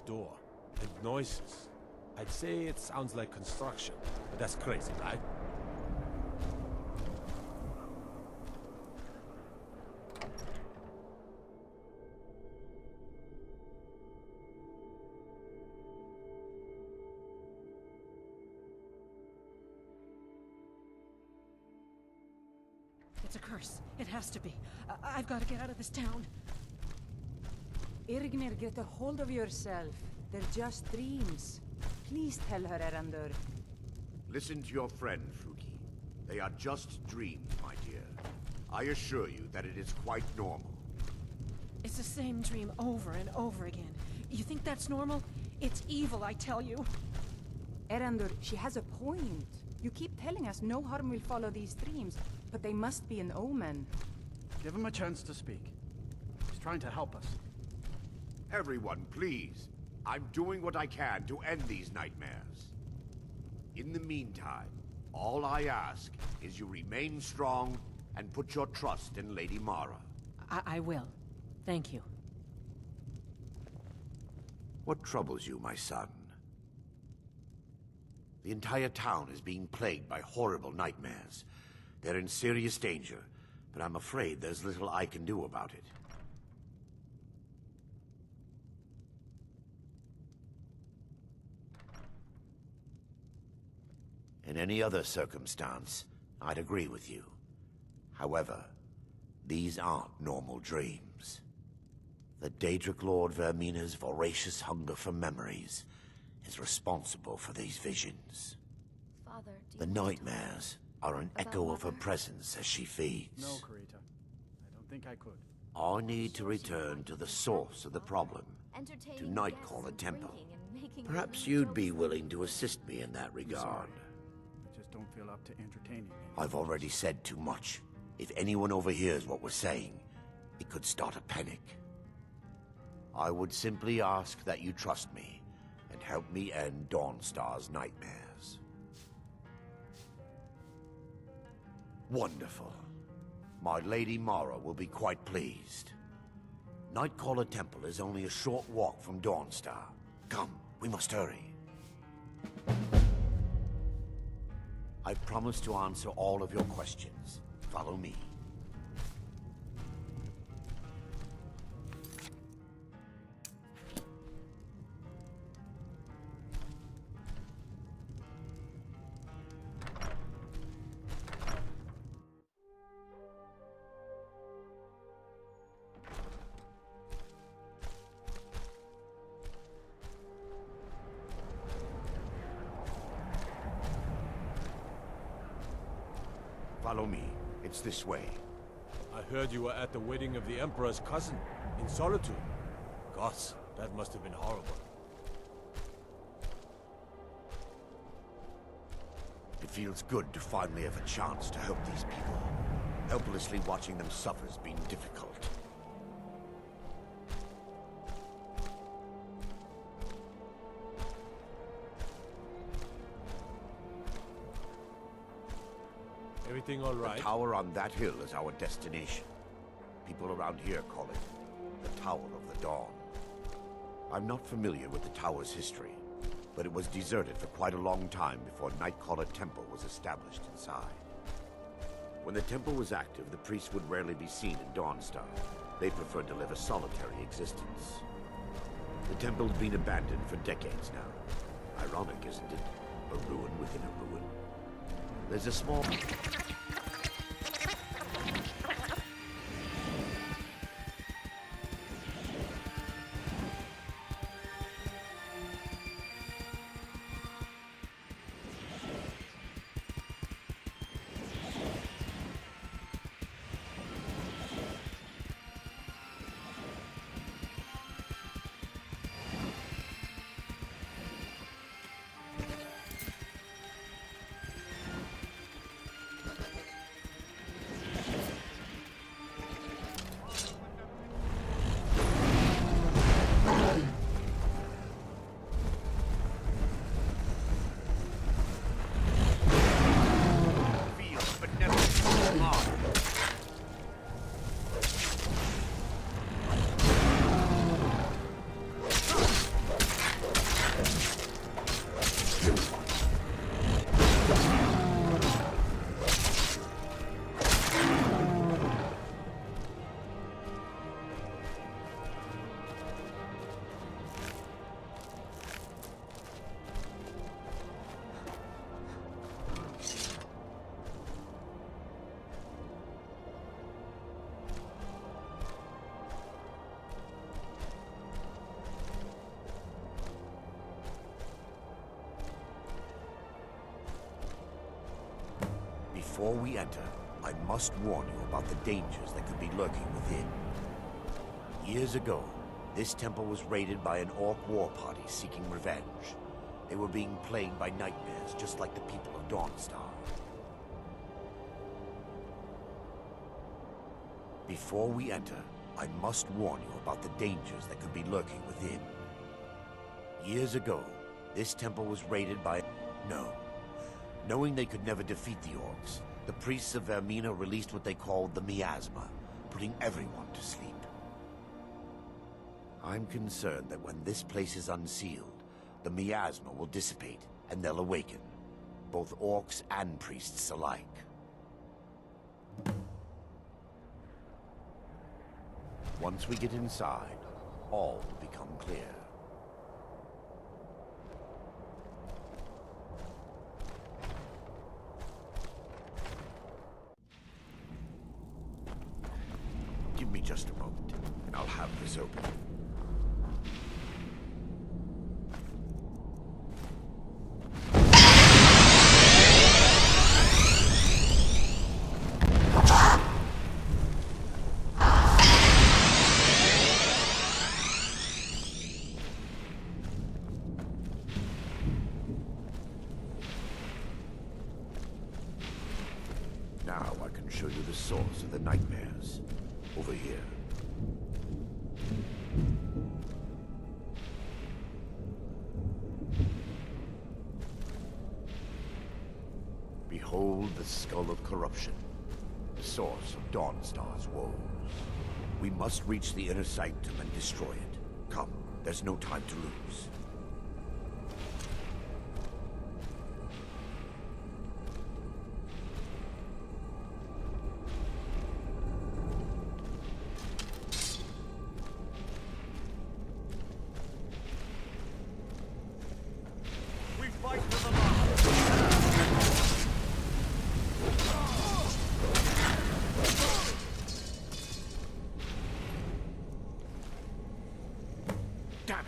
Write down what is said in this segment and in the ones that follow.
door. And noises. I'd say it sounds like construction, but that's crazy, right? It's a curse. It has to be. I've got to get out of this town. Irgnir, get a hold of yourself. They're just dreams. Please tell her, Erandur. Listen to your friend, Fruki. They are just dreams, my dear. I assure you that it is quite normal. It's the same dream over and over again. You think that's normal? It's evil, I tell you. Erandur, she has a point. You keep telling us no harm will follow these dreams, but they must be an omen. Give him a chance to speak. He's trying to help us. Everyone, please. I'm doing what I can to end these nightmares. In the meantime, all I ask is you remain strong and put your trust in Lady Mara. I will. Thank you. What troubles you, my son? The entire town is being plagued by horrible nightmares. They're in serious danger, but I'm afraid there's little I can do about it. In any other circumstance, I'd agree with you. However, these aren't normal dreams. The Daedric Lord Vermina's voracious hunger for memories is responsible for these visions. Father, The nightmares are an echo of her presence as she feeds. No, Karita. I don't think I could. I need to return to the source of the problem, to Nightcaller Temple. Perhaps you'd be willing to assist me in that regard. I just don't feel up to entertaining him. I've already said too much. If anyone overhears what we're saying, it could start a panic. I would simply ask that you trust me and help me end Dawnstar's nightmares. Wonderful. My Lady Mara will be quite pleased. Nightcaller Temple is only a short walk from Dawnstar. Come, we must hurry. I promise to answer all of your questions. Follow me. Follow me. It's this way. I heard you were at the wedding of the Emperor's cousin, in Solitude. Gods, that must have been horrible. It feels good to finally have a chance to help these people. Helplessly watching them suffer has been difficult. Everything all right? The tower on that hill is our destination. People around here call it the Tower of the Dawn. I'm not familiar with the tower's history, but it was deserted for quite a long time before Nightcaller Temple was established inside. When the temple was active, the priests would rarely be seen in Dawnstar. They preferred to live a solitary existence. The temple's been abandoned for decades now. Ironic, isn't it? A ruin within a ruin. There's a small... Before we enter, I must warn you about the dangers that could be lurking within. Years ago, this temple was raided by an orc war party seeking revenge. They were being plagued by nightmares, just like the people of Dawnstar. Before we enter, I must warn you about the dangers that could be lurking within. Years ago, this temple was raided by... No. Knowing they could never defeat the orcs, the priests of Vermina released what they called the miasma, putting everyone to sleep. I'm concerned that when this place is unsealed, the miasma will dissipate, and they'll awaken. Both orcs and priests alike. Once we get inside, all will become clear. Give me just a moment, and I'll have this open. Now I can show you the source of the nightmares. Over here. Behold the Skull of Corruption, the source of Dawnstar's woes. We must reach the inner sanctum and destroy it. Come, there's no time to lose. Damn it!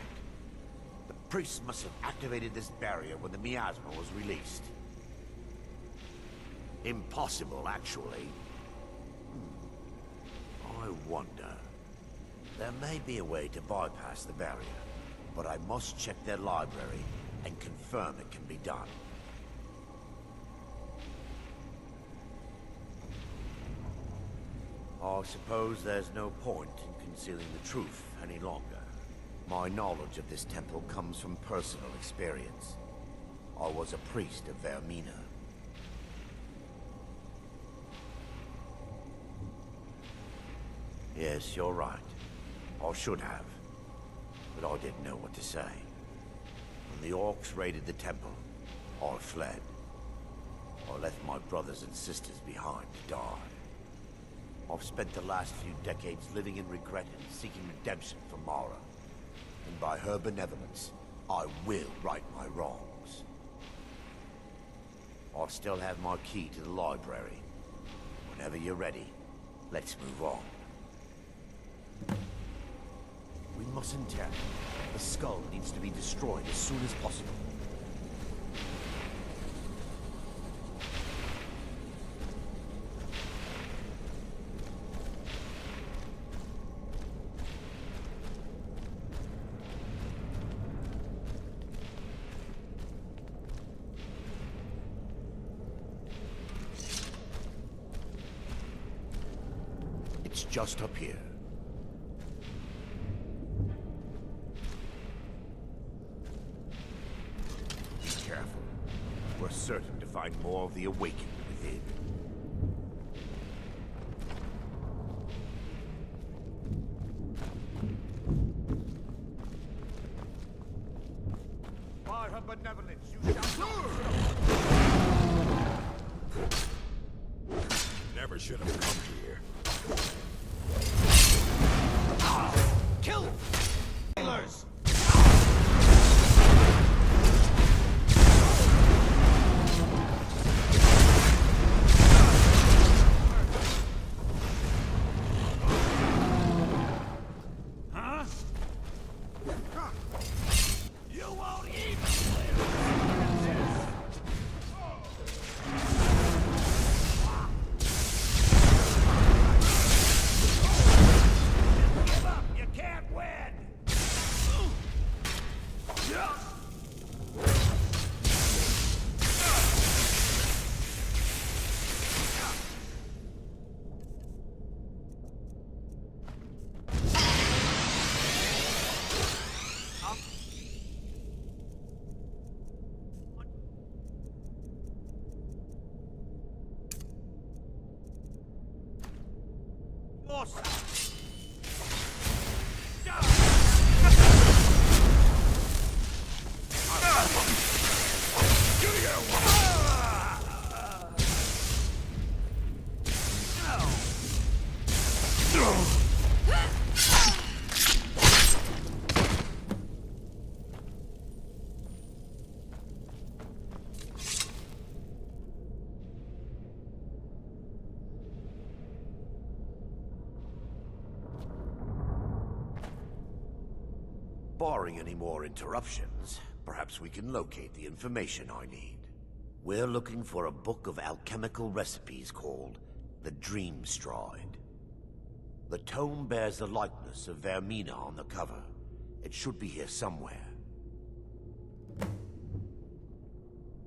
The priests must have activated this barrier when the miasma was released. Impossible, actually. I wonder. There may be a way to bypass the barrier, but I must check their library and confirm it can be done. I suppose there's no point in concealing the truth any longer. My knowledge of this temple comes from personal experience. I was a priest of Vermina. Yes, you're right. I should have. But I didn't know what to say. When the orcs raided the temple, I fled. I left my brothers and sisters behind to die. I've spent the last few decades living in regret and seeking redemption from Mara. And by her benevolence, I will right my wrongs. I still have my key to the library. Whenever you're ready, let's move on. We mustn't tarry. The skull needs to be destroyed as soon as possible. It's just up here. Be careful. We're certain to find more of the awakened within. By her benevolence, you shall Never should have come here. kill sailors! Huh? You won't even live. boss! Barring any more interruptions, perhaps we can locate the information I need. We're looking for a book of alchemical recipes called the Dream Stride. The tome bears the likeness of Vermina on the cover. It should be here somewhere.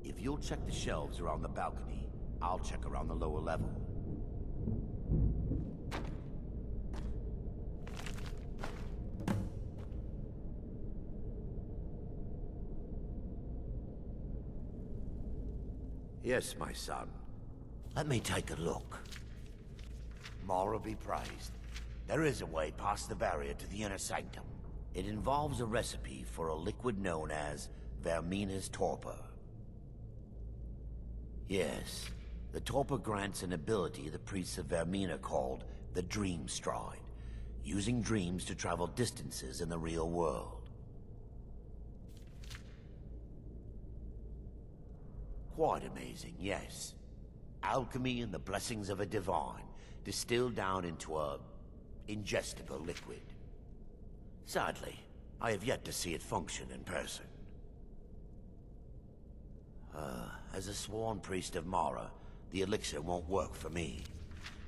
If you'll check the shelves around the balcony, I'll check around the lower level. Yes, my son. Let me take a look. Mara be praised. There is a way past the barrier to the inner sanctum. It involves a recipe for a liquid known as Vermina's torpor. Yes, the torpor grants an ability the priests of Vermina called the Dream Stride, using dreams to travel distances in the real world. Quite amazing, yes. Alchemy and the blessings of a divine, distilled down into a ingestible liquid. Sadly, I have yet to see it function in person. As a sworn priest of Mara, the elixir won't work for me.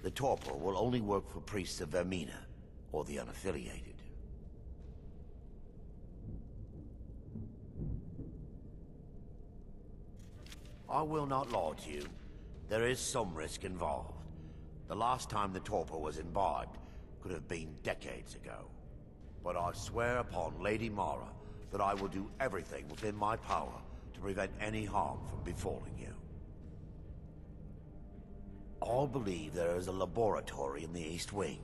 The torpor will only work for priests of Vermina, or the unaffiliated. I will not lie to you. There is some risk involved. The last time the torpor was imbibed could have been decades ago. But I swear upon Lady Mara that I will do everything within my power to prevent any harm from befalling you. I believe there is a laboratory in the East Wing.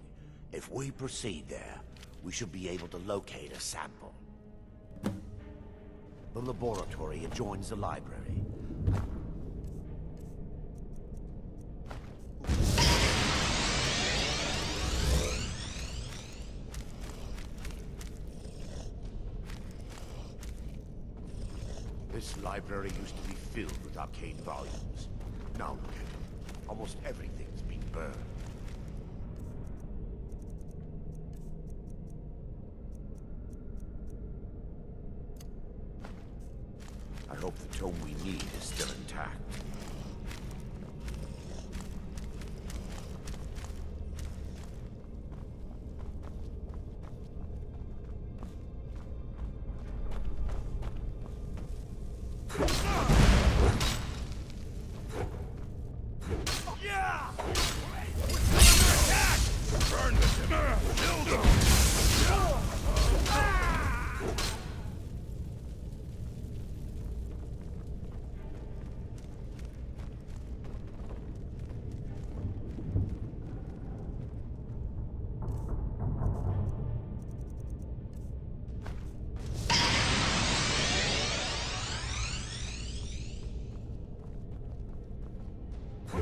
If we proceed there, we should be able to locate a sample. The laboratory adjoins the library. This library used to be filled with arcane volumes. Now look at it. Almost everything's been burned. I hope the tome we need is still intact.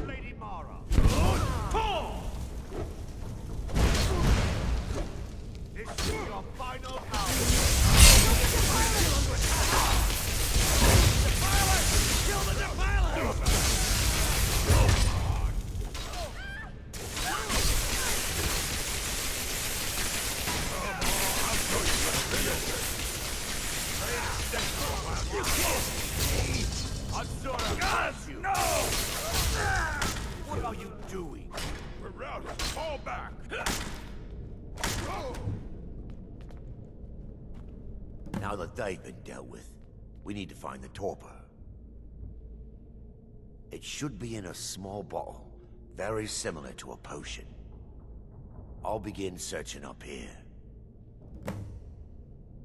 Lady Mara! This is your final hour! Defiler! Kill the Defiler! I'm sort of got you! No! What are you doing? We're routed. Fall back! Now that they've been dealt with, we need to find the torpor. It should be in a small bottle, very similar to a potion. I'll begin searching up here.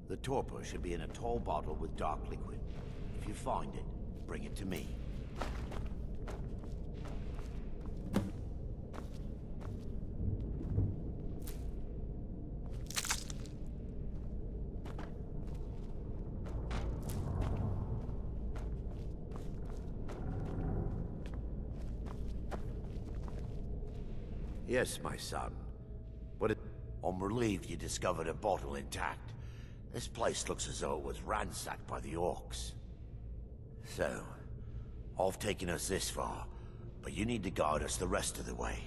The torpor should be in a tall bottle with dark liquid. If you find it, bring it to me. Yes, my son. But I'm relieved you discovered a bottle intact. This place looks as though it was ransacked by the orcs. So, I've taken us this far, but you need to guide us the rest of the way.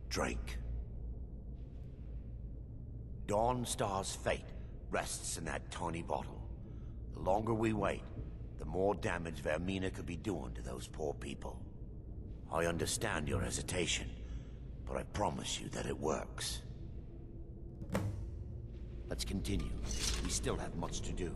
Drink. Dawnstar's fate rests in that tiny bottle. The longer we wait, the more damage Vermina could be doing to those poor people. I understand your hesitation, but I promise you that it works. Let's continue. We still have much to do.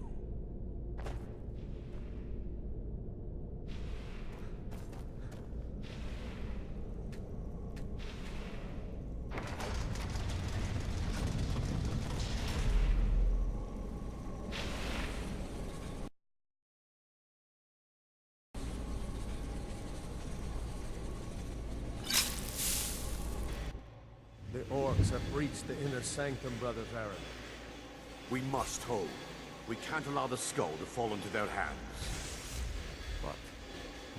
The orcs have breached the inner sanctum, Brother Varen. We must hold. We can't allow the skull to fall into their hands. But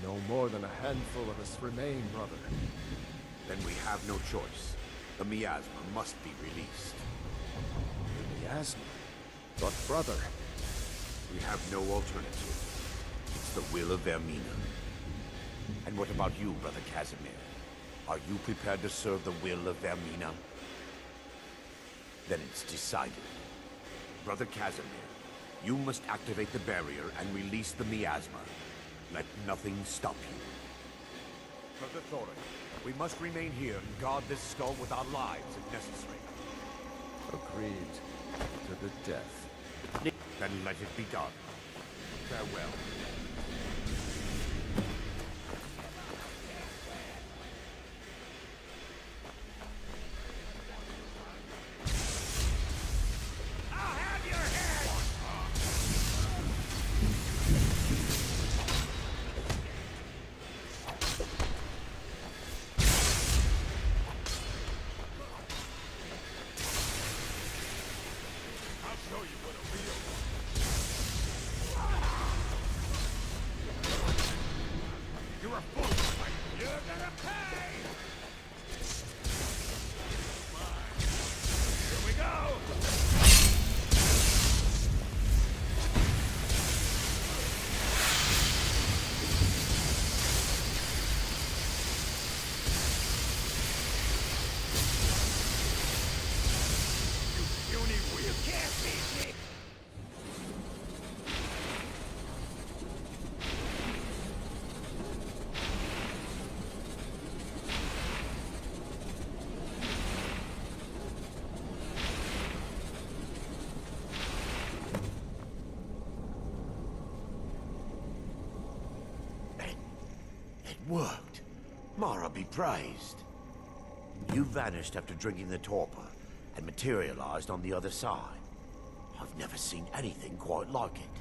no more than a handful of us remain, brother. Then we have no choice. The miasma must be released. Miasma? But brother... We have no alternative. It's the will of Vermina. And what about you, Brother Casimir? Are you prepared to serve the will of Vermina? Then it's decided. Brother Casimir, you must activate the barrier and release the miasma. Let nothing stop you. Brother Thorin, we must remain here and guard this skull with our lives if necessary. Agreed. To the death. Then let it be done. Farewell. Worked. Mara be praised. You vanished after drinking the torpor and materialized on the other side. I've never seen anything quite like it.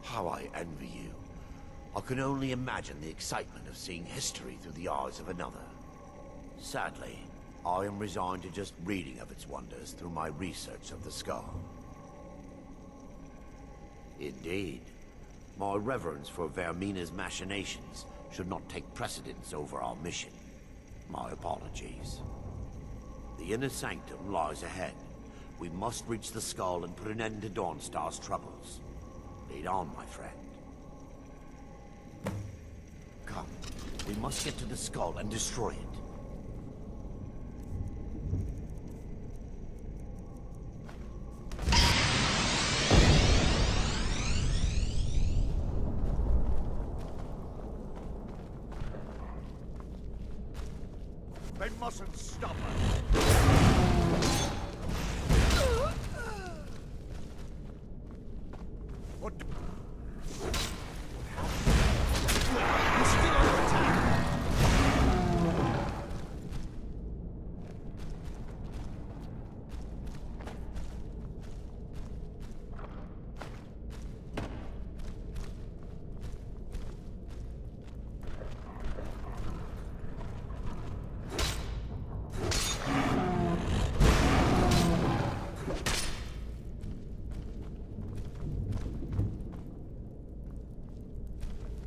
How I envy you. I can only imagine the excitement of seeing history through the eyes of another. Sadly, I am resigned to just reading of its wonders through my research of the skull. Indeed. My reverence for Vermina's machinations should not take precedence over our mission. My apologies. The inner sanctum lies ahead. We must reach the skull and put an end to Dawnstar's troubles. Lead on, my friend. Come, we must get to the skull and destroy it. They mustn't stop us! What? We're still under attack!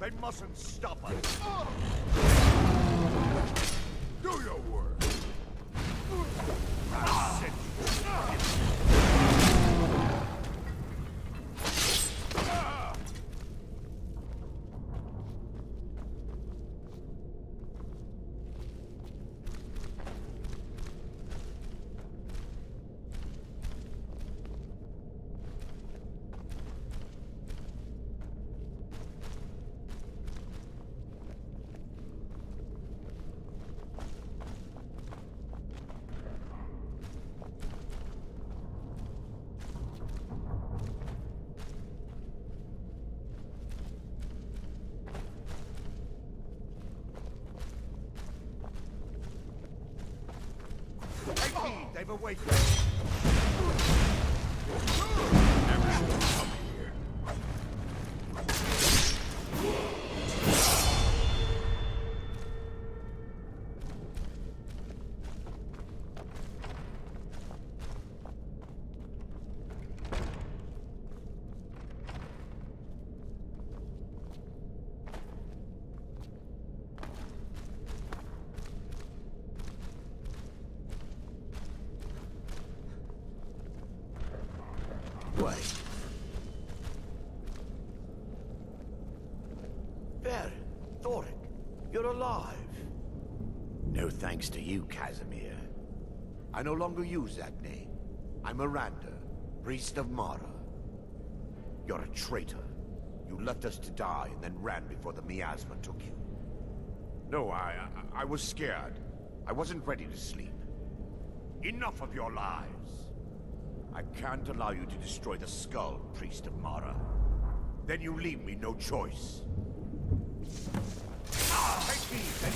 They mustn't stop us. Do your work. I said they've awakened. Never should have come here. Wait. Baron, Thoric, you're alive. No thanks to you, Casimir. I no longer use that name. I'm Miranda, priest of Mara. You're a traitor. You left us to die and then ran before the miasma took you. No, I was scared. I wasn't ready to sleep. Enough of your lies. I can't allow you to destroy the skull, priest of Mara. Then you leave me no choice. Take these, they've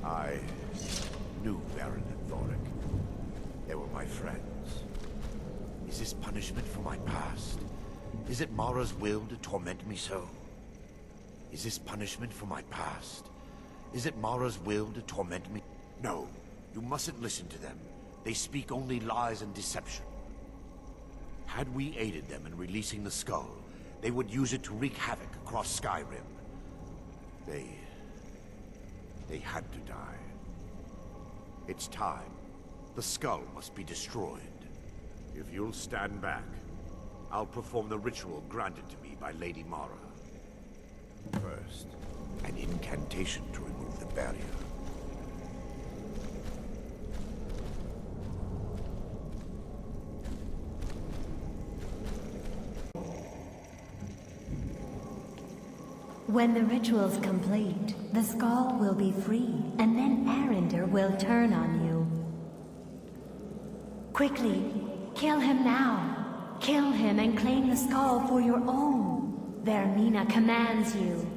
I knew Baron and Thoric. They were my friends. Is this punishment for my past? Is it Mara's will to torment me so? Is this punishment for my past? Is it Mara's will to torment me? No, you mustn't listen to them. They speak only lies and deception. Had we aided them in releasing the skull, they would use it to wreak havoc across Skyrim. They had to die. It's time. The skull must be destroyed. If you'll stand back, I'll perform the ritual granted to me by Lady Mara. First, an incantation to remove the barrier. When the ritual's complete, the skull will be free, and then Arender will turn on you. Quickly, kill him now. Kill him and claim the skull for your own. Vermina commands you.